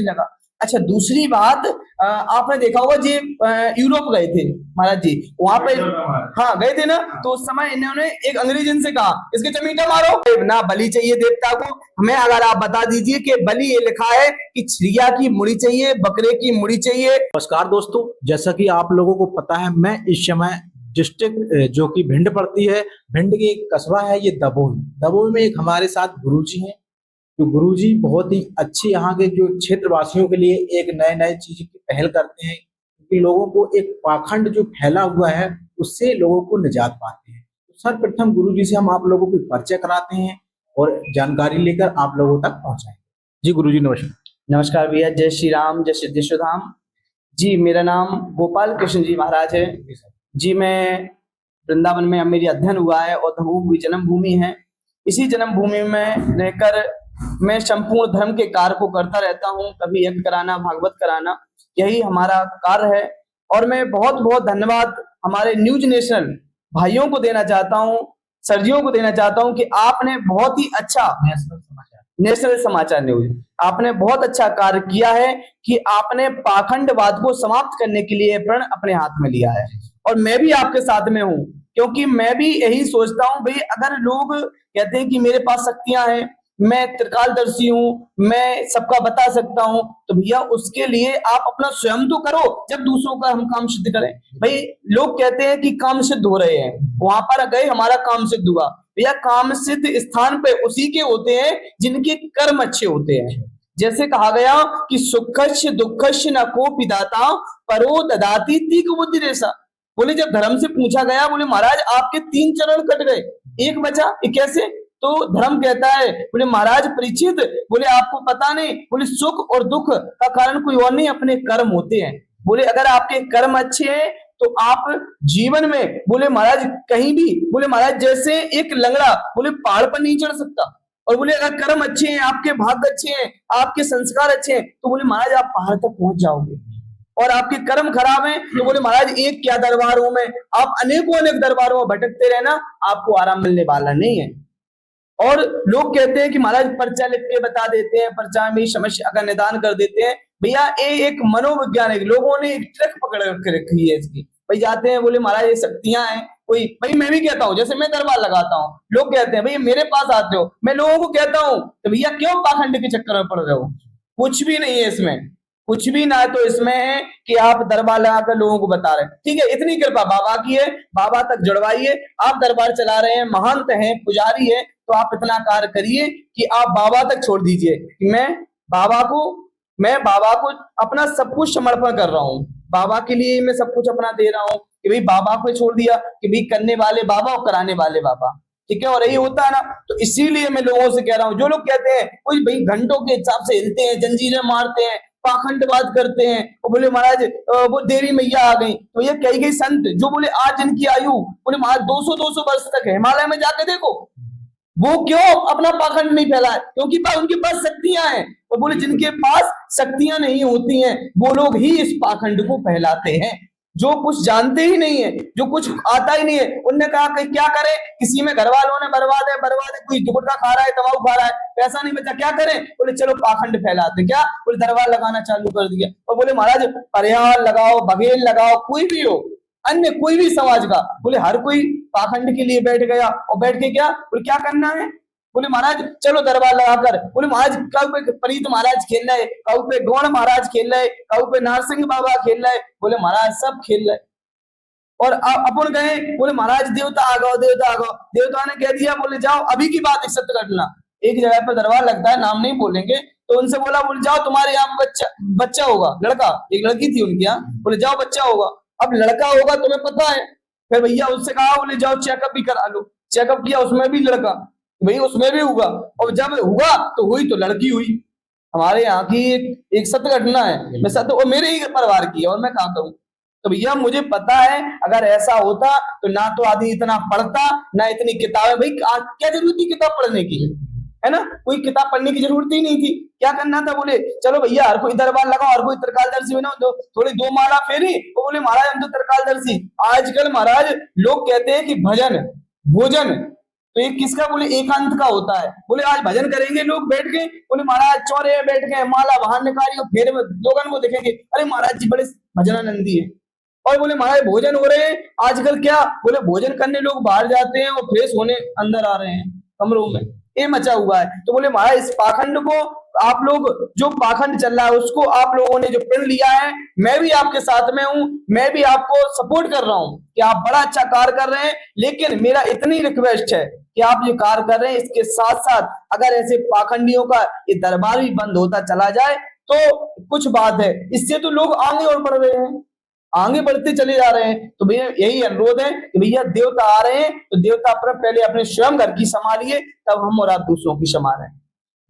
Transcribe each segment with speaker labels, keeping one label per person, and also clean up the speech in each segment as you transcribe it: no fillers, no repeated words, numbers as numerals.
Speaker 1: लगा। अच्छा, दूसरी बात, आपने देखा होगा जी, यूरोप गए थे महाराज जी, वहां पे हाँ गए थे ना, तो उस समय इन्होंने एक अंग्रेज इनसे कहा इसके चमीटा मारो ना, बलि चाहिए देवता को। हमें अगर आप बता दीजिए कि बलि ये लिखा है कि चिड़िया की मुड़ी चाहिए, बकरे की मुड़ी चाहिए।
Speaker 2: नमस्कार दोस्तों, जैसा कि आप लोगों को पता है, मैं इस समय डिस्ट्रिक्ट जो कि भिंड पड़ती है, भिंड की एक कस्बा है ये दबोई। दबोई में एक हमारे साथ गुरुजी हैं, जो गुरुजी बहुत ही अच्छी यहाँ के जो क्षेत्रवासियों के लिए एक नए नए चीज की पहल करते हैं, क्योंकि लोगों को एक पाखंड जो फैला हुआ है उससे लोगों को निजात पाते हैं। तो सर्वप्रथम गुरुजी से हम आप लोगों को परिचय कराते हैं और जानकारी लेकर आप लोगों तक पहुंचाएंगे। जी गुरुजी नमस्कार।
Speaker 1: नमस्कार भैया, जय श्री राम, जय सिद्धेश्वर धाम। जी, मेरा नाम गोपाल कृष्ण जी महाराज है जी। मैं वृंदावन में अब मेरी अध्ययन हुआ है और दबोई जन्मभूमि है। इसी जन्मभूमि में रहकर मैं संपूर्ण धर्म के कार्य को करता रहता हूँ, कभी यज्ञ कराना, भागवत कराना, यही हमारा कार्य है। और मैं बहुत बहुत धन्यवाद हमारे न्यूज नेशनल भाइयों को देना चाहता हूँ, सरजियों को देना चाहता हूँ कि आपने बहुत ही अच्छा, नेशनल समाचार न्यूज, आपने बहुत अच्छा कार्य किया है कि आपने पाखंडवाद को समाप्त करने के लिए प्रण अपने हाथ में लिया है। और मैं भी आपके साथ में हूँ, क्योंकि मैं भी यही सोचता हूँ भाई, अगर लोग कहते हैं कि मेरे पास शक्तियां हैं, मैं त्रिकालदर्शी हूँ, मैं सबका बता सकता हूँ, तो भैया उसके लिए आप अपना स्वयं तो करो, जब दूसरों का हम काम सिद्ध करें। भाई लोग कहते हैं कि काम सिद्ध हो रहे हैं, वहां पर गए हमारा काम सिद्ध हुआ। भैया काम सिद्ध स्थान पे उसी के होते हैं जिनके कर्म अच्छे होते हैं। जैसे कहा गया कि सुखस्य दुखस्य न कोपि दाता परो ददाति तीक बुद्धि रेसा। बोले जब धर्म से पूछा गया, बोले महाराज आपके 3 चरण कट गए, एक बचा, ये कैसे? तो धर्म कहता है, बोले महाराज परीक्षित, बोले आपको पता नहीं, बोले सुख और दुख का कारण कोई और नहीं, अपने कर्म होते हैं। बोले अगर आपके कर्म अच्छे हैं तो आप जीवन में, बोले महाराज कहीं भी, बोले महाराज जैसे एक लंगड़ा बोले पहाड़ पर नहीं चढ़ सकता, और बोले अगर कर्म अच्छे हैं, आपके भाग्य अच्छे हैं, आपके संस्कार अच्छे हैं, तो बोले महाराज आप पहाड़ तक पहुंच जाओगे। और आपके कर्म खराब हैं तो बोले महाराज एक क्या दरबारों में, आप अनेकों अनेक दरबारों में भटकते रहना, आपको आराम मिलने वाला नहीं है। और लोग कहते हैं कि महाराज पर्चा लिख के बता देते हैं, पर्चा में समस्या का निदान कर देते हैं। भैया ये एक मनोवैज्ञानिक लोगों ने एक ट्रिक पकड़ के रखी है इसकी। भाई जाते हैं, बोले महाराज ये शक्तियां हैं कोई, भाई मैं भी कहता हूँ, जैसे मैं दरबार लगाता हूँ, लोग कहते हैं भैया मेरे पास आते हो, मैं लोगों को कहता हूँ तो भैया क्यों पाखंड के चक्कर में पड़ रहे हो? कुछ भी नहीं है इसमें, कुछ भी ना तो इसमें है कि आप दरबार लगाकर लोगों को बता रहे हैं। ठीक है, इतनी कृपा बाबा की है, बाबा तक जुड़वाइए। आप दरबार चला रहे हैं, महंत हैं, पुजारी है, तो आप इतना कार्य करिए कि आप बाबा तक छोड़ दीजिए कि मैं बाबा को अपना सब कुछ समर्पण कर रहा हूँ, बाबा के लिए मैं सब कुछ अपना दे रहा हूँ, कि भाई बाबा को छोड़ दिया कि भाई करने वाले बाबा और कराने वाले बाबा। ठीक है, और यही होता है ना, तो इसीलिए मैं लोगों से कह रहा हूँ, जो लोग कहते हैं कोई भाई घंटों के हिसाब से हिलते हैं, जंजीरें मारते हैं, पाखंडवाद करते हैं, और बोले महाराज वो देवी मैया आ गई, तो ये कई कई संत जो बोले आज इनकी आयु, बोले महाराज 200-200 वर्ष तक है, हिमालय में जाके देखो, वो क्यों अपना पाखंड नहीं फैलाए? क्योंकि उनके पास शक्तियां हैं। और बोले जिनके पास शक्तियां नहीं होती हैं वो लोग ही इस पाखंड को फैलाते हैं, जो कुछ जानते ही नहीं है, जो कुछ आता ही नहीं है। उनने कहा कि क्या करे, किसी में घर वालों ने बर्बाद है, कोई गुटखा खा रहा है, तंबाकू खा रहा है, पैसा नहीं बचा, क्या करें? बोले चलो पाखंड फैलाते। क्या? बोले दरबार लगाना चालू कर दिया। और बोले महाराज परिहार लगाओ, बघेल लगाओ, कोई भी हो, अन्य कोई भी समाज का, बोले हर कोई पाखंड के लिए बैठ गया, और बैठ के क्या बोले क्या करना है? बोले महाराज चलो दरबार लगाकर। बोले महाराज कल पे प्रीत महाराज खेल रहे, कल पे गौड़ महाराज खेल रहे, कल पे नारसिंह बाबा खेल रहे, बोले महाराज सब खेल रहे। और अपन गए, बोले महाराज देवता आ गओ, देवता आ गओ। देवता ने कह दिया, बोले जाओ अभी की बात सत्य घटना, एक जगह पर दरबार लगता है, नाम नहीं बोलेंगे, तो उनसे बोला, बोले जाओ तुम्हारे यहाँ बच्चा होगा, लड़का, एक लड़की थी उनके यहाँ, बोले जाओ बच्चा होगा। अब लड़का होगा तुम्हें पता है, फिर भैया उससे कहा, बोले जाओ चेकअप भी करा लो। चेकअप किया, उसमें भी लड़का, भाई उसमें भी हुआ, और जब हुआ तो हुई तो लड़की हुई। हमारे यहाँ की एक सत्य घटना है, मैं सत्य, और मेरे ही परिवार की है, और मैं कहा करूं। तो भैया मुझे पता है अगर ऐसा होता तो ना तो आदमी इतना पढ़ता, ना इतनी किताबें, भाई क्या जरूरत थी किताब पढ़ने की, है ना? कोई किताब पढ़ने की जरूरत ही नहीं थी। क्या करना था? बोले चलो भैया हर कोई दरबार लगाओ, हर कोई त्रिकालदर्शी बनो, थोड़ी 2 माला फेरी। वो बोले महाराज हम तो त्रिकालदर्शी। आजकल महाराज लोग कहते हैं कि भजन भोजन, तो ये किसका बोले एकांत का होता है। बोले आज भजन करेंगे लोग बैठ के, बोले महाराज चौरे में बैठ के माला बाहर निकाली और फिर लोगन को देखेंगे अरे महाराज जी बड़े भजनानंदी है। और बोले महाराज भोजन हो रहे हैं आजकल क्या, बोले भोजन करने लोग बाहर जाते हैं और फ्रेश होने अंदर आ रहे हैं कमरों में, ये मचा हुआ है। तो बोले महाराज इस पाखंड को आप लोग, जो पाखंड चल रहा है उसको आप लोगों ने जो प्रण लिया है, मैं भी आपके साथ में हूं, मैं भी आपको सपोर्ट कर रहा हूं कि आप बड़ा अच्छा कार्य कर रहे हैं। लेकिन मेरा इतनी रिक्वेस्ट है कि आप ये कार्य कर रहे हैं, इसके साथ साथ अगर ऐसे पाखंडियों का ये दरबार भी बंद होता चला जाए तो कुछ बात है, इससे तो लोग आगे और बढ़ रहे हैं, आगे बढ़ते चले जा रहे हैं। तो भैया यही अनुरोध है कि भैया देवता आ रहे हैं तो देवता अपना पहले अपने स्वयं घर की संभालिए, तब हम और आप दूसरों की संभालें।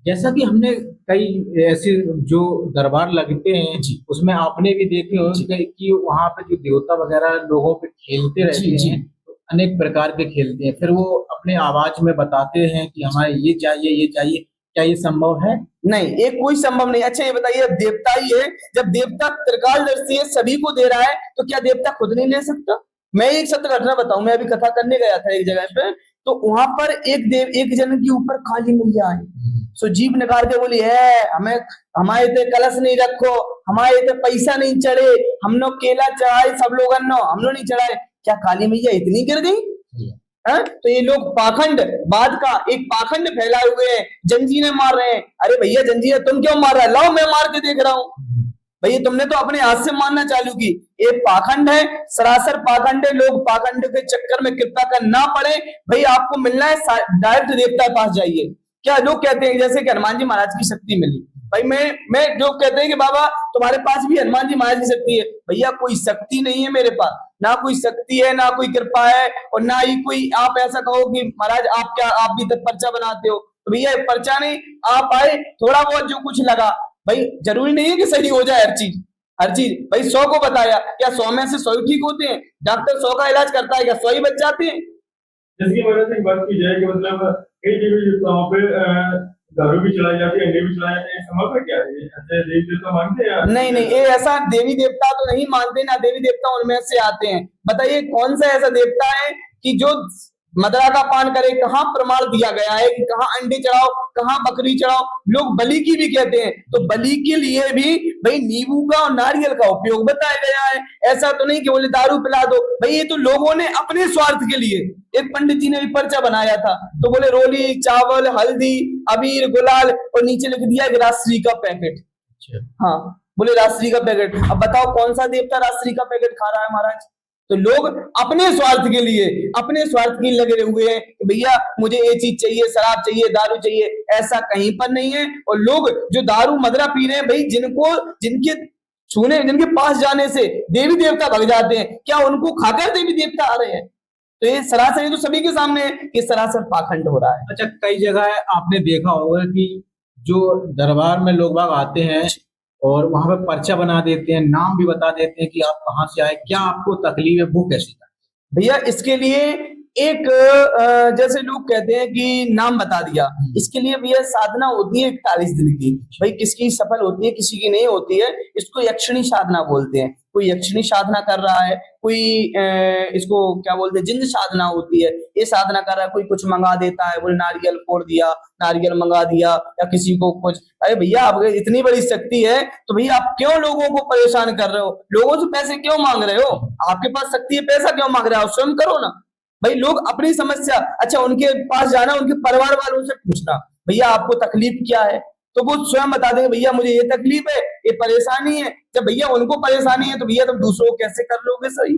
Speaker 2: जैसा कि हमने कई ऐसे जो दरबार लगते हैं
Speaker 1: जी।
Speaker 2: उसमें आपने भी देखे हो कि वहां पे जो देवता वगैरह लोगों पे खेलते रहते
Speaker 1: जी।
Speaker 2: हैं, तो अनेक प्रकार के खेलते हैं, फिर वो अपने आवाज में बताते हैं कि हमारे ये चाहिए ये चाहिए, क्या ये संभव है?
Speaker 1: नहीं, ये कोई संभव नहीं। अच्छा ये बताइए, अब देवता ही है, जब देवता त्रिकालदर्शी है, सभी को दे रहा है, तो क्या देवता खुद नहीं ले सकता? मैं एक सत्य घटना बताऊं, मैं अभी कथा करने गया था एक जगह पे, तो वहां पर एक जन के ऊपर काली मैया आई, सो जीभ निकाल के बोली है हमें, हमारे इतने कलश नहीं रखो, हमारे इतने पैसा नहीं चढ़े, हम लोग केला चढ़ाए सब लोग हम लोग नहीं चढ़ाए। क्या काली मैया इतनी गिर गई? है? तो ये लोग पाखंड, बाद का एक पाखंड फैलाए हुए हैं, जंजीरें मार रहे हैं। अरे भैया जंजीरें तुम क्यों मार रहा है, लाओ मैं मार के देख रहा हूं। भैया तुमने तो अपने हाथ से मारना चालू की, ये पाखंड है, सरासर पाखंड है। लोग पाखंड के चक्कर में कृपा कर ना पड़े। भाई आपको मिलना है डायरेक्ट देवता के पास जाइए। क्या लोग कहते हैं जैसे कि हनुमान जी महाराज की शक्ति मिली, भाई मैं जो कहते हैं कि बाबा तुम्हारे पास भी हनुमान जी महाराज की शक्ति है, भैया कोई शक्ति नहीं है मेरे पास, ना कोई शक्ति है ना कोई कृपा है, और ना ही कोई आप ऐसा कहो कि महाराज आप क्या आप भी तक पर्चा बनाते हो, तो भैया पर्चा नहीं, आप आए थोड़ा बहुत जो कुछ लगा, भाई जरूरी नहीं है कि सही हो जाए हर चीज भाई 100 को बताया, क्या 100 में से 100 ही ठीक होते हैं? डॉक्टर 100 का इलाज करता है, क्या 100 ही बच जाते हैं?
Speaker 3: जिसकी वजह से बात की जाए कि मतलब कई जगह वहाँ पे दारू भी चलाई जाती है, अंडे भी चलाए जाते हैं, समझ में क्या है ऐसे देवी देवता मानते हैं या
Speaker 1: नहीं ये ऐसा देवी देवता तो नहीं मानते ना, देवी देवता उनमें से आते हैं। बताइए कौन सा ऐसा देवता है कि जो मदरा का पान करे? कहाँ प्रमाण दिया गया है कि कहाँ अंडे चढ़ाओ, कहाँ बकरी चढ़ाओ? लोग बलि की भी कहते हैं, तो बलि के लिए भी भाई नींबू का और नारियल का उपयोग बताया गया है। ऐसा तो नहीं कि बोले दारू पिला दो, भाई ये तो लोगों ने अपने स्वार्थ के लिए, एक पंडित जी ने भी पर्चा बनाया था, तो बोले रोली चावल हल्दी अबीर गुलाल और नीचे लिख दिया कि राजश्री का पैकेट। हाँ बोले राजश्री का पैकेट, अब बताओ कौन सा देवता राजश्री का पैकेट खा रहा है महाराज? तो लोग अपने स्वार्थ के लिए, अपने स्वार्थ के लिए लगे हुए हैं कि भैया मुझे ये चीज चाहिए, शराब चाहिए, दारू चाहिए, ऐसा कहीं पर नहीं है। और लोग जो दारू मदरा पी रहे हैं, भाई जिनके पास जाने से देवी देवता भग जाते हैं, क्या उनको खाकर देवी देवता आ रहे हैं? तो ये सरासर, ये तो सभी के सामने है कि सरासर पाखंड हो रहा है।
Speaker 2: अच्छा, कई जगह आपने देखा होगा कि जो दरबार में लोग बाग आते हैं और वहां पे पर्चा बना देते हैं, नाम भी बता देते हैं कि आप कहाँ से आए, क्या आपको तकलीफ है, वो कैसी था?
Speaker 1: भैया इसके लिए एक जैसे लोग कहते हैं कि नाम बता दिया, इसके लिए भैया साधना होती है 41 दिन की। भाई किसकी सफल होती है, किसी की नहीं होती है। इसको यक्षिणी साधना बोलते हैं। कोई यक्षिणी साधना कर रहा है, कोई इसको क्या बोलते हैं जिंद साधना होती है, ये साधना कर रहा है। कोई कुछ मंगा देता है, बोले नारियल फोड़ दिया, नारियल मंगा दिया, या किसी को कुछ। अरे भैया आप इतनी बड़ी शक्ति है तो भैया आप क्यों लोगों को परेशान कर रहे हो? लोगों से पैसे क्यों मांग रहे हो? आपके पास शक्ति है, पैसा क्यों मांग रहे हो? स्वयं करो ना भाई। लोग अपनी समस्या, अच्छा उनके पास जाना, उनके परिवार वालों से पूछना भैया आपको तकलीफ क्या है, तो वो स्वयं बता देंगे भैया मुझे ये तकलीफ है, ये परेशानी है। जब भैया उनको परेशानी है तो भैया तुम दूसरों को कैसे कर लोगे सही?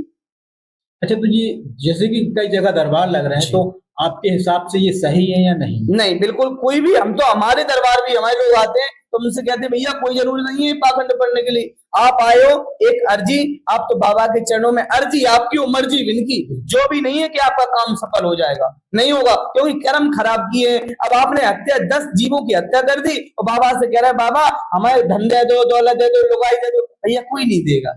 Speaker 2: अच्छा, तो जी जैसे कि कई जगह दरबार लग रहे हैं, तो आपके हिसाब से ये सही है या नहीं?
Speaker 1: नहीं बिल्कुल कोई भी, हम तो हमारे दरबार भी हमारे लोग आते हैं तो उनसे कहते हैं भैया कोई जरूरी नहीं है पाखंड पढ़ने के लिए, आप आए हो एक अर्जी, आप तो बाबा के चरणों में अर्जी, आपकी मर्जी विनती, जो भी नहीं है कि आपका काम सफल हो जाएगा, नहीं होगा, क्योंकि कर्म खराब किए। अब आपने हत्या 10 जीवों की हत्या कर दी और बाबा से कह रहा है बाबा हमें धन दे दो, दौलत दे दो, लुगाई दे दो, भैया कोई नहीं देगा।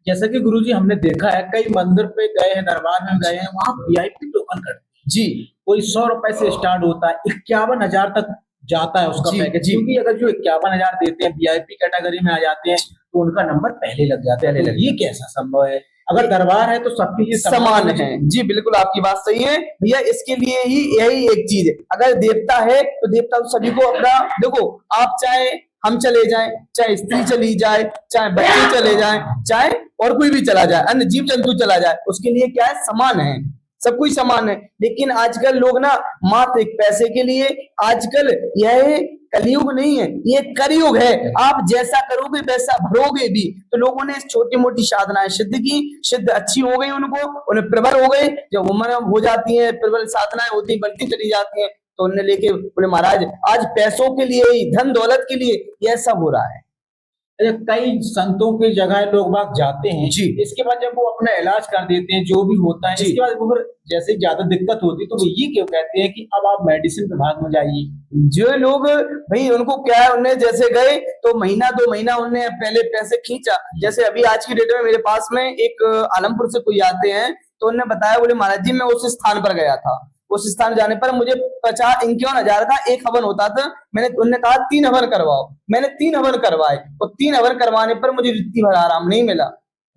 Speaker 2: जैसा कि गुरुजी हमने देखा है, कई मंदिर पे गए हैं, दरबार में गए हैं, वहां वीआईपी टोकन करते हैं
Speaker 1: जी।
Speaker 2: कोई 100 रुपए से स्टार्ट होता है, 51,000 तक जाता है उसका
Speaker 1: जी,
Speaker 2: पैकेज।
Speaker 1: जी।
Speaker 2: क्योंकि अगर जो 51,000 देते हैं वीआईपी कैटेगरी में आ जाते हैं तो उनका नंबर पहले लग जाता है। तो ये कैसा संभव है अगर दरबार है तो सबके लिए
Speaker 1: समान है। जी बिल्कुल, आपकी बात सही है भैया। इसके लिए ही यही एक चीज है, अगर देवता है तो देवता तो सभी को अपना, देखो आप चाहे हम चले जाएं, चाहे स्त्री चली जाए, चाहे बच्चे चले जाएं, चाहे और कोई भी चला जाए, अन्य जीव जंतु चला जाए, उसके लिए क्या है, समान है, सब कुछ समान है। लेकिन आजकल लोग ना मात्र एक पैसे के लिए, आजकल यह कलयुग नहीं है, ये कलयुग है। आप जैसा करोगे वैसा भरोगे भी। तो लोगों ने छोटी मोटी साधनाएं सिद्ध की, सिद्ध अच्छी हो गई, उन्हें प्रबल हो गए। जब उम्र हो जाती है, प्रबल साधनाएं होती बढ़ती चली जाती है, तो उन्हें लेके बोले महाराज आज पैसों के लिए ही, धन दौलत के लिए यह सब हो रहा है।
Speaker 2: कई संतों की जगह लोग बाग जाते हैं
Speaker 1: जी।
Speaker 2: इसके बाद जब वो अपना इलाज कर देते हैं जो भी होता है,
Speaker 1: जी।
Speaker 2: इसके बाद वो फिर जैसे ज्यादा दिक्कत होती है तो वो ये क्यों कहते हैं कि अब आप मेडिसिन विभाग में जाइए।
Speaker 1: जो लोग भाई उनको क्या है, उन्हें जैसे गए तो महीना 2 महीना उन्हें पहले पैसे खींचा। जैसे अभी आज की डेट में मेरे पास में एक आलमपुर से कोई आते हैं, तो उन्होंने बताया, बोले महाराज जी मैं उस स्थान पर गया था, उस स्थान जाने पर मुझे 50-51 का एक हवन होता था। उन्होंने कहा 3 हवन करवाओ, मैंने 3 हवन करवाए, और 3 हवन करवाने पर मुझे रित्ती भर आराम नहीं मिला।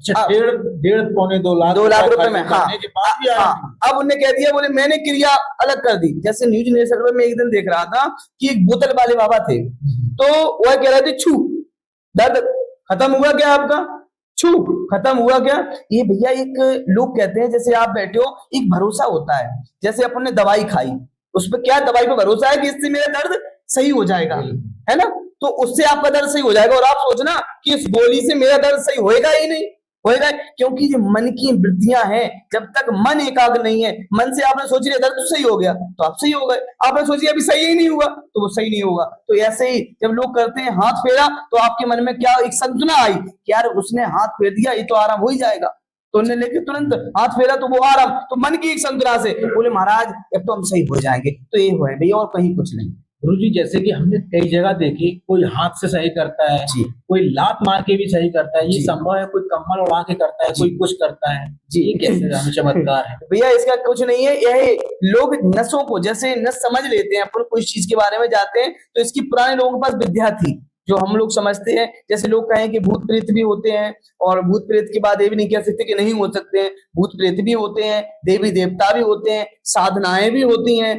Speaker 2: अच्छा, डेढ़ पौने 2 लाख
Speaker 1: 2 लाख रुपए में, हाँ,
Speaker 2: के बाद भी आराम नहीं।
Speaker 1: हाँ। अब उन्हें कह दिया, बोले मैंने क्रिया अलग कर दी। जैसे न्यूज नेशनल में एक दिन देख रहा था कि एक बोतल वाले बाबा थे, तो वह कह रहे थे छू दर्द खत्म हुआ क्या आपका, छू खत्म हुआ क्या। ये भैया एक लोग कहते हैं, जैसे आप बैठे हो, एक भरोसा होता है, जैसे अपन ने दवाई खाई, उस पर क्या दवाई पे भरोसा है कि इससे मेरा दर्द सही हो जाएगा, है ना, तो उससे आपका दर्द सही हो जाएगा। और आप सोचना कि इस गोली से मेरा दर्द सही होएगा ही नहीं, होएगा, क्योंकि ये मन की वृत्तियां हैं। जब तक मन एकाग्र नहीं है, मन से आपने सोच लिया दर्द तो सही हो गया, तो आप सही हो गए। आपने सोच लिया अभी सही ही नहीं हुआ, तो वो सही नहीं होगा। तो ऐसे ही जब लोग करते हैं हाथ फेरा, तो आपके मन में क्या एक संतुना आई कि यार उसने हाथ फेर दिया, ये तो आराम हो ही जाएगा, तो उन्होंने लेके तुरंत हाथ फेरा, तो वो आराम, तो मन की एक संतुना से बोले महाराज अब तो हम सही हो जाएंगे। तो ये हुआ भैया, और कहीं कुछ नहीं।
Speaker 2: गुरुजी जैसे कि हमने कई जगह देखी, कोई हाथ से सही करता है,
Speaker 1: जी।
Speaker 2: कोई लात मार के भी सही करता है, ये
Speaker 1: जी।
Speaker 2: संभव है, कोई कम्बल उड़ा के करता है,
Speaker 1: जी।
Speaker 2: कोई कुछ करता है,
Speaker 1: जी।
Speaker 2: ये कैसे हमें चमत्कार है।
Speaker 1: भैया इसका कुछ नहीं है, यह लोग नसों को जैसे नस समझ लेते हैं, अपन कोई चीज के बारे में जाते हैं, तो इसकी पुराने लोगों के पास विद्या थी जो हम लोग समझते हैं। जैसे लोग कहें कि भूत प्रेत भी होते हैं, और भूत प्रेत के बाद ये भी नहीं कह सकते कि नहीं हो सकते हैं, भूत प्रेत भी होते हैं, देवी देवता भी होते हैं, साधनाएं भी होती हैं,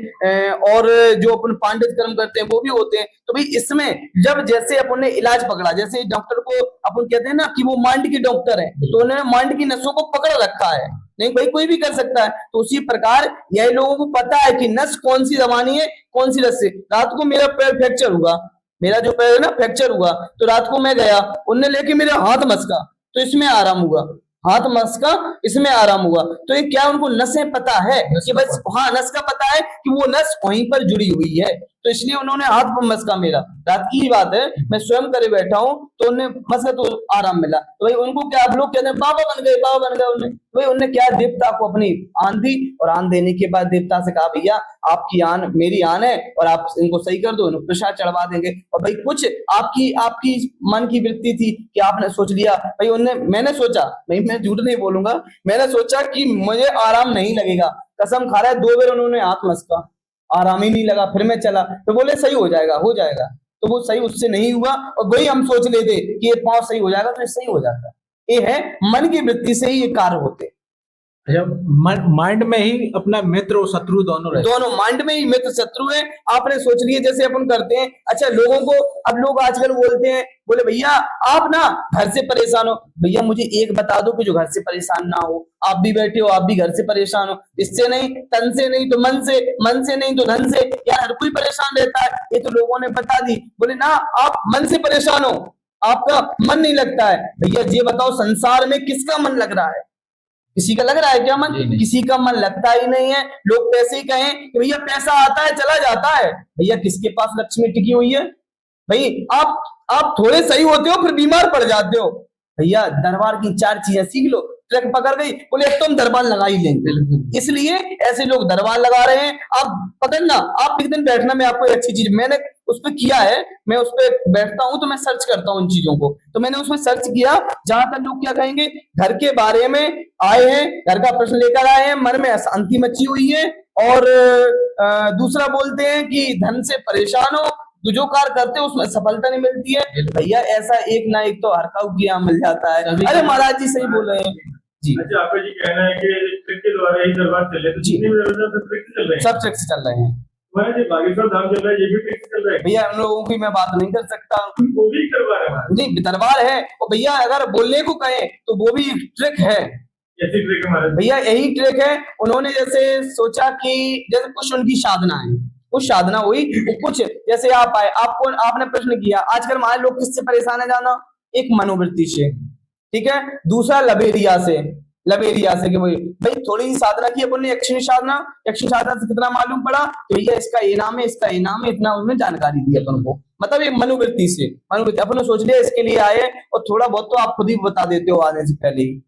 Speaker 1: और जो अपन पांडित कर्म करते हैं वो भी होते हैं। तो भाई इसमें जब जैसे अपन ने इलाज पकड़ा, जैसे डॉक्टर को अपन कहते हैं ना कि वो माइंड के डॉक्टर है, तो उन्होंने माइंड की नसों को पकड़ रखा है, नहीं भाई कोई भी कर सकता है। तो उसी प्रकार यही लोगों को पता है कि नस कौन सी दबानी है, कौन सी नस से। रात को मेरा पैर फ्रैक्चर हुआ, मेरा जो पैर है ना फ्रैक्चर हुआ, तो रात को मैं गया, उनने लेके मेरा हाथ मसका, तो इसमें आराम हुआ, हाथ मसका इसमें आराम हुआ। तो ये क्या उनको नसें पता है कि बस, हाँ नस का पता है कि वो नस वहीं पर जुड़ी हुई है, तो इसलिए उन्होंने हाथ पर मसका। मेरा रात की ही बात है, मैं स्वयं करे बैठा हूँ, तो उन्हें मसका तो आराम मिला। तो भाई उनको क्या, आप लोग कहते हैं बाबा बन गए, बाबा बन गए। उन्हें भाई उन्होंने क्या, देवता को अपनी आन दी, और आन देने के बाद देवता से कहा भैया आपकी आन मेरी आन है, और आप इनको सही कर दो, इनको प्रसाद चढ़वा देंगे। और भाई कुछ आपकी मन की वृत्ति थी कि आपने सोच लिया, भाई मैंने सोचा, भाई मैं झूठ नहीं बोलूंगा, मैंने सोचा कि मुझे आराम नहीं लगेगा, कसम खा रहा है। 2 बार उन्होंने हाथ मसका, आराम ही नहीं लगा, फिर मैं चला, तो बोले सही हो जाएगा, हो जाएगा। तो वो सही उससे नहीं हुआ, और वही हम सोच लेते कि ये पांव सही हो जाएगा, तो ये सही हो जाता। ये है मन की वृत्ति से ही ये कार्य होते।
Speaker 2: माइंड में ही अपना मित्र और शत्रु दोनों रहते,
Speaker 1: दोनों माइंड में ही मित्र शत्रु है। आपने सोच लिए जैसे अपन करते हैं। अच्छा लोगों को, अब लोग आजकल बोलते हैं, बोले भैया आप ना घर से परेशान हो, भैया मुझे एक बता दो कि जो घर से परेशान ना हो। आप भी बैठे हो, आप भी घर से परेशान हो, इससे नहीं, तन से नहीं तो मन से, मन से नहीं तो धन से, यार हर कोई परेशान रहता है, ये तो लोगों ने बता दी। बोले ना आप मन से परेशान हो, आपका मन नहीं लगता है। भैया ये बताओ संसार में किसका मन लग रहा है, किसी का लग रहा है क्या मन? किसी का मन लगता ही नहीं है। लोग पैसे ही कहें कि भैया पैसा आता है चला जाता है, भैया किसके पास लक्ष्मी टिकी हुई है? भाई आप थोड़े सही होते हो फिर बीमार पड़ जाते हो। भैया दरबार की 4 चीजें सीख लो। ट्रक पकड़ गई, बोले अब तो हम दरबार लगा ही लेंगे, इसलिए ऐसे लोग दरबार लगा रहे हैं। आप पकड़ना, आप एक दिन बैठना, मैं आपको एक अच्छी चीज मैंने उस पर किया है, मैं उस पर बैठता हूं तो मैं सर्च करता हूं इन चीजों को। तो मैंने उसमें सर्च किया, जहां तक लोग क्या कहेंगे, घर के बारे में आए हैं, घर का प्रश्न लेकर आए हैं, मन में अशांति मची हुई है, और दूसरा बोलते हैं कि धन से परेशान हो, तो जो कार्य करते हो उसमें सफलता नहीं मिलती है। भैया ऐसा एक ना एक तो हरकाऊ की यहाँ मिल जाता है। अरे महाराज जी सही बोल रहे हैं, जी
Speaker 3: अच्छा, आपका जी कहना है कि ट्रिक के द्वारा ही दरबार चले, तो
Speaker 1: जी।
Speaker 3: जितने भी दरबार सब ट्रिक से चल रहे हैं।
Speaker 1: सब ट्रिक से चल रहे हैं
Speaker 3: हमारा जो बागेश्वर धाम चल रहा है, ये भी ट्रिक से चल रहा है।
Speaker 1: भैया। हम लोगों की मैं बात नहीं कर सकता।
Speaker 3: वो भी दरबार है हमारा।
Speaker 1: नहीं, दरबार है और भैया अगर बोलने को कहे तो वो भी ट्रिक है
Speaker 3: कैसी ट्रिक है हमारा?
Speaker 1: भैया। यही ट्रिक है। उन्होंने जैसे सोचा कि जैसे कुछ उनकी साधना है, कुछ साधना हुई, कुछ जैसे आप आए, आपको आपने प्रश्न किया आजकल हमारे लोग किससे परेशान है जाना, एक मनोवृत्ति से, ठीक है, दूसरा लबेरिया से, लबेरिया से कि भाई थोड़ी सी साधना की अपन ने, यक्षिणी साधना, यक्षिणी साधना से कितना मालूम पड़ा तो भैया इसका ये नाम है, इसका ये नाम है, इतना उसने जानकारी दी अपन को, मतलब एक मनोवृत्ति से, मनोवृत्ति अपन ने सोच लिया इसके लिए आए, और थोड़ा बहुत तो आप खुद ही बता देते हो आने से पहले ही,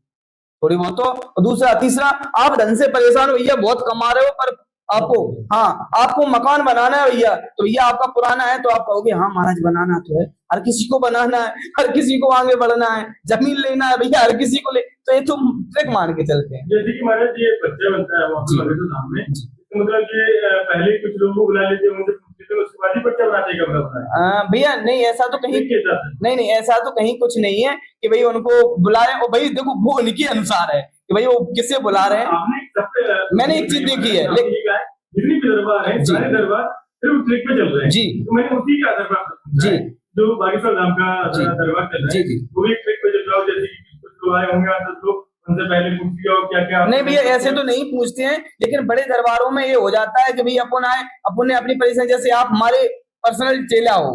Speaker 1: थोड़ी बहुत तो। और दूसरा तीसरा, आप धन से परेशान हो भैया, बहुत कमा रहे हो पर आपको, हाँ आपको मकान बनाना है भैया, तो भैया आपका पुराना है तो आप कहोगे हाँ महाराज बनाना तो है, हर किसी को बनाना है, हर किसी को आगे बढ़ना है, जमीन लेना है भैया हर किसी को ले, तो ये तुम ट्रिक मान के चलते हैं।
Speaker 3: जैसे कि महाराज ये बच्चा बनता है वहाँ पे बागेश्वर धाम में, तो मतलब ये पहले कुछ लोगों को बुला लेते हैं, उनसे पूछते हैं, उसके बाद ही बच्चा बनाते हैं, कब बनाते हैं?
Speaker 1: भैया नहीं ऐसा तो कहीं,
Speaker 3: के साथ है।
Speaker 1: नहीं ऐसा तो कहीं कुछ नहीं है कि भाई उनको बुलाए, और भाई देखो वो उनके अनुसार है कि भाई वो किससे बुला रहे हैं।
Speaker 3: आपने सबसे
Speaker 1: मैंने एक चीज देखी है,
Speaker 3: आपने ये कहा है, जितनी भी दरबार है
Speaker 1: जी।
Speaker 3: सारे दरबार सिर्फ ट्रिक पे चल रहे हैं
Speaker 1: जी।
Speaker 3: तो मैंने उसी के आधार पर आपको पूछा
Speaker 1: जी।
Speaker 3: है, जो बागेश्वर धाम का
Speaker 1: जी।
Speaker 3: दरबार चल रहा
Speaker 1: जी
Speaker 3: है
Speaker 1: जी।
Speaker 3: वो भी ट्रिक पे चल रहा हो, जैसे कि कुछ लोग आए होंगे 8-10 लोग, उनसे पहले पूछ लिया हो क्या क्या।
Speaker 1: नहीं भैया ऐसे तो नहीं पूछते हैं, लेकिन बड़े दरबारों में ये हो जाता है कि भाई अपन आए, अपन ने अपनी परेशानी, जैसे आप हमारे पर्सनल चेला हो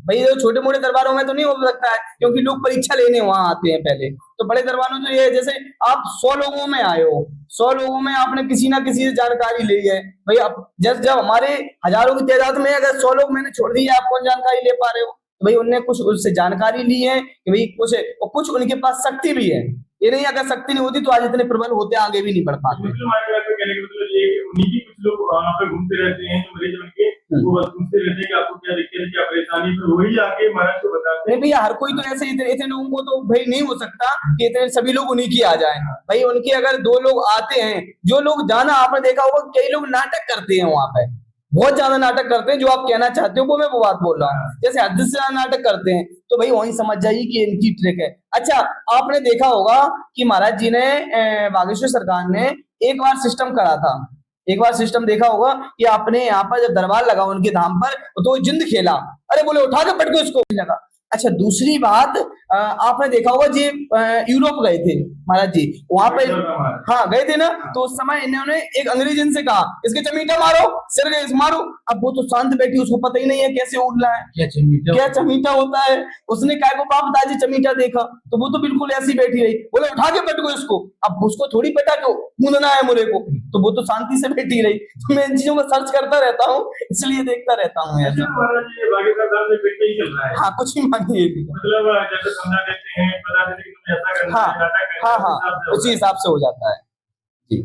Speaker 1: भाई, जो छोटे मोटे दरबारों में तो नहीं हो सकता है क्योंकि लोग परीक्षा लेने वहां आते हैं पहले, तो बड़े दरबारों में तो ये है, जैसे आप 100 लोगों में आए हो, 100 लोगों में आपने किसी ना किसी से जानकारी ली है भाई, अब जब हमारे हजारों की तादाद में अगर 100 लोग मैंने छोड़ दी, आप कौन जानकारी ले पा रहे हो, तो भाई उनने कुछ उससे जानकारी ली है कि भाई कुछ, और कुछ उनके पास शक्ति भी है, ये नहीं अगर शक्ति नहीं होती तो आज इतने प्रबल होते आगे भी नहीं बढ़ पाते।
Speaker 3: मतलब हमारे आपके कहने का मतलब ये कि उन्हीं की कुछ लोग वहाँ पे घूमते रहते हैं, जो मरीज उनके वो बस पूछते रहते हैं कि आपको क्या दिक्कत है, क्या परेशानी, फिर वही आके महाराज को बताते हैं।
Speaker 1: नहीं भैया हर कोई तो ऐसे इतने लोगों को तो भाई नहीं हो सकता कि इतने सभी लोग उन्हीं की आ जाएं भाई, उनके अगर 2 लोग आते हैं, जो लोग जाना आपने देखा होगा कई लोग नाटक करते हैं वहां पे, बहुत ज्यादा नाटक करते हैं, जो आप कहना चाहते हो वो मैं वो बात बोल रहा हूँ, जैसे हद से ज्यादा नाटक करते हैं, तो भाई वही समझ जाइए कि इनकी ट्रिक है। अच्छा आपने देखा होगा कि महाराज जी ने बागेश्वर सरकार ने एक बार सिस्टम करा था, एक बार सिस्टम देखा होगा कि आपने यहाँ पर जब दरबार लगा उनके धाम पर तो जिंद खेला, अरे बोले उठा के पट के उसको लगा। अच्छा दूसरी बात, आपने देखा होगा जी यूरोप गए थे महाराज जी, वहां पे हाँ गए थे ना, तो उस समय इन्होंने एक अंग्रेज इनसे कहा इसके चमीटा मारो, सिर गए मारो, अब वो तो शांत बैठी, उसको पता ही नहीं है कैसे उड़ना है, क्या चमीटा होता है, उसने क्या को बाप दादी चमीटा देखा, तो वो तो बिल्कुल ऐसी बैठी रही, बोले उठा के पटको इसको, अब उसको थोड़ी पटा के कूदना है मुरे को, तो वो तो शांति से बैठी रही। तो मैं इन चीजों को सर्च करता रहता हूँ, इसलिए देखता रहता हूँ ऐसा। हाँ कुछ ही मानिए,
Speaker 3: मतलब जैसे समझा देते हैं, बता देते हैं कि तुम्हें ऐसा करना है, नाटक करना है,
Speaker 1: हाँ हाँ उसी हिसाब से हो जाता है जी।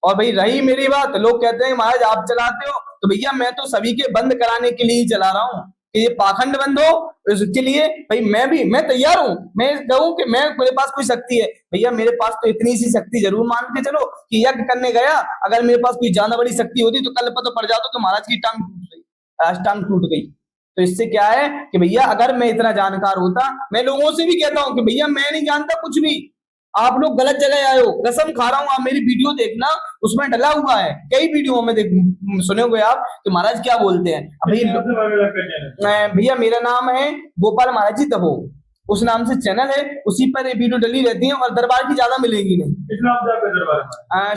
Speaker 1: और भाई रही मेरी बात, लोग कहते हैं महाराज आप चलाते हो, तो भैया मैं तो सभी के बंद कराने के लिए ही चला रहा हूँ कि ये पाखंड बंद हो, इसके लिए भाई मैं तैयार हूँ, मैं कहूँ कि मेरे पास कोई शक्ति है, भैया मेरे पास तो इतनी सी शक्ति जरूर मान के चलो कि यज्ञ करने गया, अगर मेरे पास कोई ज्यादा बड़ी शक्ति होती तो कल पता पड़ जाता कि महाराज की टांग टूट गई, आज टांग टूट गई। तो इससे क्या है कि भैया अगर मैं इतना जानकार होता, मैं लोगों से भी कहता हूँ कि भैया मैं नहीं जानता कुछ भी, आप लोग गलत जगह आए हो, कसम खा रहा हूँ, आप मेरी वीडियो देखना उसमें डला हुआ है, कई वीडियो में सुने हुए आप कि महाराज क्या बोलते हैं। भैया मेरा नाम है गोपाल महाराज जी दबो, उस नाम से चैनल है, उसी पर ये वीडियो डली रहती है, और दरबार की ज्यादा मिलेंगी नहीं,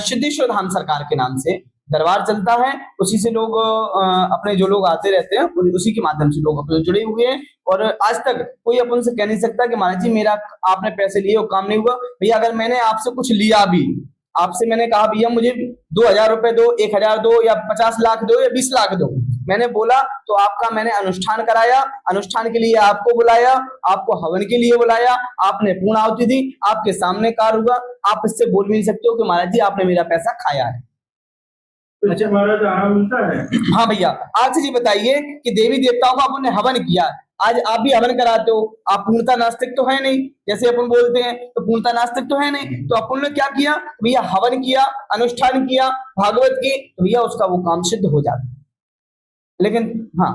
Speaker 1: सिद्धेश्वर धाम सरकार के नाम से दरबार चलता है, उसी से लोग अपने जो लोग आते रहते हैं उसी के माध्यम से लोग अपने जुड़े हुए हैं, और आज तक कोई अपन से कह नहीं सकता कि महाराज जी मेरा आपने पैसे लिए और काम नहीं हुआ। भैया अगर मैंने आपसे कुछ लिया भी, आपसे मैंने कहा भैया मुझे 2000 रुपए दो, 1000 दो, या 50 लाख दो, या 20 लाख दो, मैंने बोला तो आपका मैंने अनुष्ठान कराया, अनुष्ठान के लिए आपको बुलाया, आपको हवन के लिए बुलाया, आपने पूर्ण आहुति दी, आपके सामने कार हुआ, आप इससे बोल भी नहीं सकते हो कि महाराज जी आपने मेरा पैसा खाया है।
Speaker 3: अच्छा महाराज आराम मिलता है।
Speaker 1: हाँ भैया आज से जी बताइए कि देवी देवताओं का अपन ने हवन किया, आज आप भी हवन कराते हो, आप पूर्णता नास्तिक तो है नहीं, जैसे अपन बोलते हैं तो पूर्णता नास्तिक तो है नहीं, तो अपन ने क्या किया भैया, हवन किया, अनुष्ठान किया, भागवत की, तो भैया उसका वो काम सिद्ध हो जाता है। लेकिन हाँ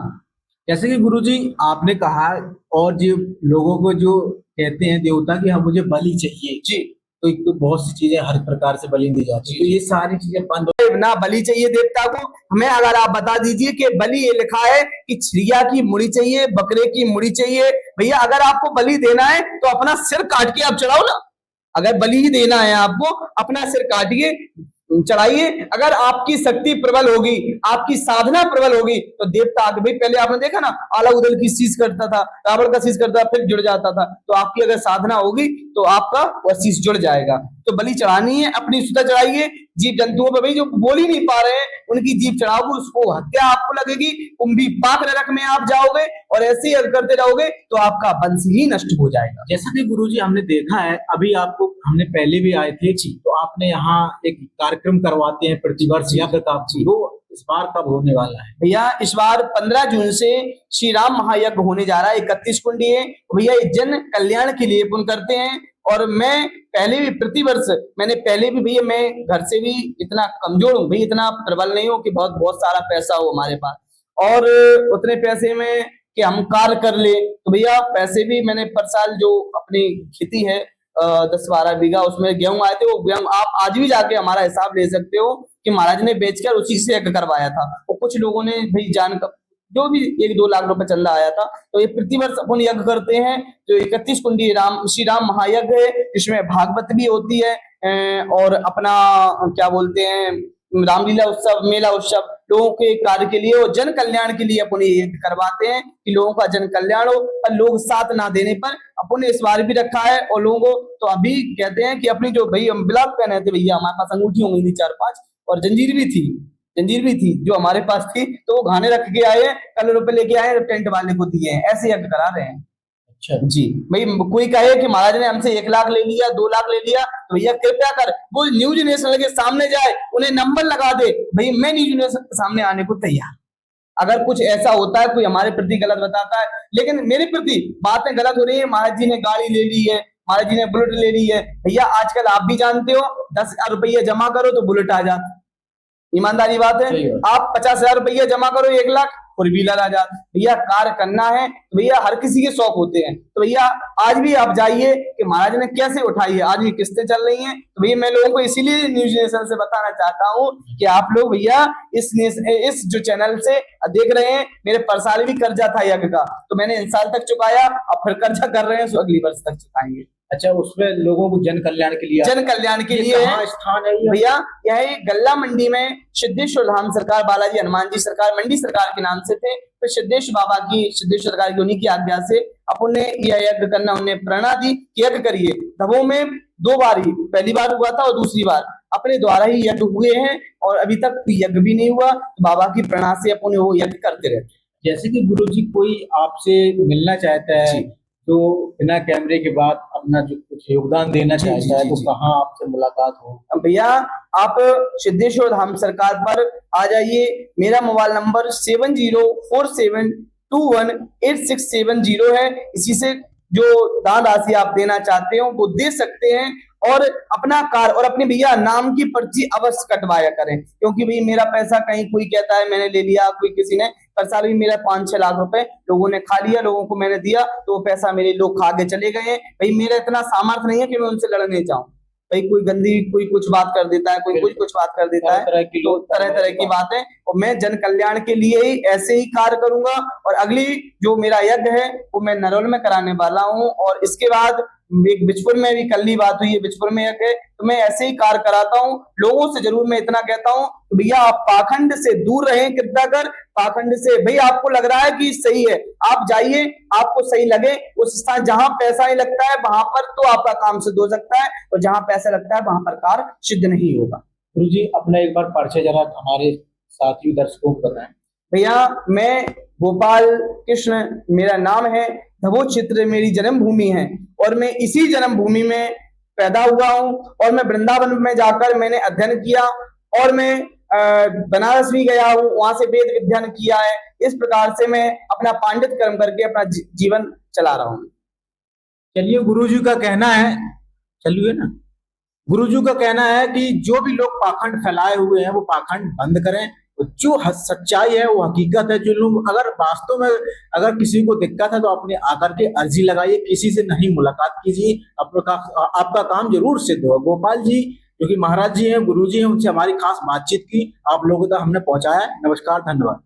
Speaker 2: जैसे कि गुरुजी आपने कहा, और जो लोगों को जो कहते हैं देवता कि हम मुझे बलि चाहिए
Speaker 1: जी,
Speaker 2: तो एक तो बहुत सी चीजें हर प्रकार से बलि दी जाती है, तो ये सारी चीजें बंद
Speaker 1: ना बलि चाहिए देवता को। हमें अगर आप बता दीजिए कि बलि ये लिखा है कि चिड़िया की मुड़ी चाहिए, बकरे की मुड़ी चाहिए। भैया अगर आपको बलि देना है तो अपना सिर काट के आप चढ़ाओ ना। अगर बलि ही देना है आपको, अपना सिर काटिए, चढ़ाइए। अगर आपकी शक्ति प्रबल होगी, आपकी साधना प्रबल होगी, तो देवता आगे। भाई पहले आपने देखा ना, आला उदल की शीश करता था, रावण का शीश करता था, फिर जुड़ जाता था। तो आपकी अगर साधना होगी तो आपका वह शीश जुड़ जाएगा। तो बलि चढ़ानी है, अपनी सुधा चढ़ाइए। जीव जंतुओं पर भाई जो बोल ही नहीं पा रहे हैं उनकी जीभ चढ़ाओगे, उसको हत्या आपको लगेगी, कुंभी पाक नरक में आप जाओगे, और ऐसे ही करते रहोगे तो आपका वंश ही नष्ट हो जाएगा।
Speaker 2: जैसा कि गुरुजी हमने देखा है, अभी आपको हमने पहले भी आए थे, तो आपने यहाँ एक कार्यक्रम करवाते हैं प्रतिवर्ष यज्ञ का, वो इस बार कब होने वाला है?
Speaker 1: भैया इस बार 15 जून से श्री राम महायज्ञ होने जा रहा है, 31 कुंडी है भैया। ये जन कल्याण के लिए पुण्य करते हैं। और मैं पहले भी प्रतिवर्ष, मैंने पहले भी भैया, मैं घर से भी इतना कमजोर हूँ भैया, इतना प्रबल नहीं हूँ कि बहुत बहुत सारा पैसा हो हमारे पास, और उतने पैसे में कि हम कार्य कर ले। तो भैया पैसे भी मैंने पर साल जो अपनी खेती है 10-12 बीघा, उसमें गेहूं आए थे। वो गेहूं आप आज भी जाके हमारा हिसाब ले सकते हो कि महाराज ने बेचकर उसी से यज्ञ करवाया था। और कुछ लोगों ने भाई जान कर जो भी 1-2 लाख रुपए चंदा आया था। तो ये प्रतिवर्ष अपन यज्ञ करते हैं, जो 31 कुंडी श्री राम महायज्ञ है। इसमें भागवत भी होती है, और अपना क्या बोलते हैं, रामलीला उत्सव, मेला उत्सव, लोगों के कार्य के लिए और जन कल्याण के लिए अपन ये यज्ञ करवाते हैं कि लोगों का जन कल्याण हो। और लोग साथ ना देने पर अपन ने इस बार भी रखा है। और लोगों को तो अभी कहते हैं कि अपनी जो भाई हम ब्लाक पहने थे भैया, हमारे पास अंगूठी हो गई थी 4-5, और जंजीर भी थी जो हमारे पास थी, तो वो घाने रख के आए हैं, कल रुपए लेके आए हैं, टेंट वाले को दिए हैं, ऐसे यज्ञ करा रहे हैं।
Speaker 2: अच्छा
Speaker 1: जी भाई, कोई कहे कि महाराज ने हमसे 1 लाख ले लिया, 2 लाख ले लिया, तो भैया कृपया कर वो न्यू जनरेशन के सामने जाए, उन्हें नंबर लगा दे, भाई मैं न्यू जनरेशन के सामने आने को तैयार। अगर कुछ ऐसा होता है, कोई हमारे प्रति गलत बताता है, लेकिन मेरे प्रति बातें गलत हो रही है, महाराज जी ने गाड़ी ले ली है, महाराज जी ने बुलेट ले ली है। भैया आजकल आप भी जानते हो, 10,000 रुपया जमा करो तो बुलेट आ जाता, ईमानदारी बात है। आप 50,000 रुपया जमा करो, 1 लाख, फोर व्हीलर आ जाता। भैया कार्य करना है तो भैया हर किसी के शौक होते हैं। तो भैया आज भी आप जाइए कि महाराज ने कैसे उठाई है, आज भी किस्तें चल रही हैं। तो भैया मैं लोगों को इसीलिए न्यू जनरेशन से बताना चाहता हूँ कि आप लोग भैया इस जो चैनल से देख रहे हैं, मेरे पर साल भी कर्जा था यज्ञ का, तो मैंने इन साल तक चुकाया, अब फिर कर्जा कर रहे हैं, सो अगली वर्ष तक चुकाएंगे।
Speaker 2: अच्छा, उसमें लोगों को जन कल्याण के लिए,
Speaker 1: जन कल्याण के लिए
Speaker 2: कहाँ स्थान है
Speaker 1: भैया? यह गल्ला मंडी में सिद्धेश्वर धाम सरकार, बालाजी हनुमान जी सरकार, मंडी सरकार के नाम से थे। फिर सिद्धेश्वर बाबा की, सिद्धेश्वर सरकार की उन्हीं की आज्ञा से अपन ने यह यज्ञ करना, उन्हें प्रेरणा दी कि यज्ञ करिए। दमोह में 2 बार ही, पहली बार हुआ था और दूसरी बार अपने द्वारा ही यज्ञ हुए हैं, और अभी तक यज्ञ भी नहीं हुआ। तो बाबा की प्रेरणा से अपन वो यज्ञ करते रहते।
Speaker 2: जैसे कि गुरुजी कोई आपसे मिलना चाहता है, तो बिना कैमरे के बाद अपना जो कुछ योगदान देना चाहता है, तो कहाँ आपसे मुलाकात हो?
Speaker 1: भैया आप सिद्धेश्वर धाम सरकार पर आ जाइए। मेरा मोबाइल नंबर 7047218670 है। इसी से जो दान राशि आप देना चाहते हो वो दे सकते हैं, और अपना कार और अपने भैया नाम की पर्ची अवश्य कटवाया करें, क्योंकि भाई मेरा पैसा कहीं कोई कहता है मैंने ले लिया, कोई किसी ने, पर साल भी मेरा 5-6 लाख रुपए लोगों ने खा लिया, लोगों को मैंने दिया तो वो पैसा मेरे लोग खा के चले गए हैं। भाई मेरा इतना सामर्थ्य नहीं है कि मैं उनसे लड़ने जाऊं। भाई कोई गंदी, कोई कुछ बात कर देता है, कोई कुछ बात कर देता है, तो तरह की बातें। और मैं जन कल्याण के लिए ही ऐसे ही कार्य करूंगा। और अगली जो मेरा यज्ञ है वो मैं नरोल में कराने वाला हूँ, और इसके बाद एक बिचपुर में भी कल ही बात हुई है, बिचपुर में यज्ञ है, तो मैं ऐसे ही कार्य कराता हूँ। लोगों से जरूर मैं इतना कहता हूँ तो भैया आप पाखंड से दूर रहें, कृपया कर पाखंड से। भाई आपको लग रहा है कि सही है, आप जाइए, आपको सही लगे उस स्थान जहां पैसा ही लगता है वहां पर तो आपका काम सिद्ध हो सकता है, और जहां पैसा लगता है वहां पर कार्य सिद्ध नहीं होगा।
Speaker 2: गुरुजी अपना एक बार परिचय जरा हमारे साथी दर्शकों को बताएं।
Speaker 1: भैया मैं गोपाल कृष्ण मेरा नाम है, दमोह क्षेत्र मेरी जन्मभूमि है, और मैं इसी जन्मभूमि में पैदा हुआ हूँ, और मैं वृंदावन में जाकर मैंने अध्ययन किया, और मैं बनारस भी गया हूँ, वहां से वेद विद्यान किया है। इस प्रकार से मैं अपना पांडित्य कर्म करके अपना जीवन चला रहा हूँ।
Speaker 2: चलिए, गुरुजी का कहना है, चलिए ना, गुरुजी का कहना है कि जो भी लोग पाखंड फैलाए हुए हैं वो पाखंड बंद करें, जो सच्चाई है वो हकीकत है। जो लोग अगर वास्तव में अगर किसी को दिक्कत है तो अपने आकर के अर्जी लगाइए, किसी से नहीं मुलाकात कीजिए, आपका काम जरूर सिद्ध होगा। गोपाल जी जो कि महाराज जी हैं, गुरु जी हैं, उनसे हमारी खास बातचीत की, आप लोगों तक हमने पहुंचाया है। नमस्कार, धन्यवाद।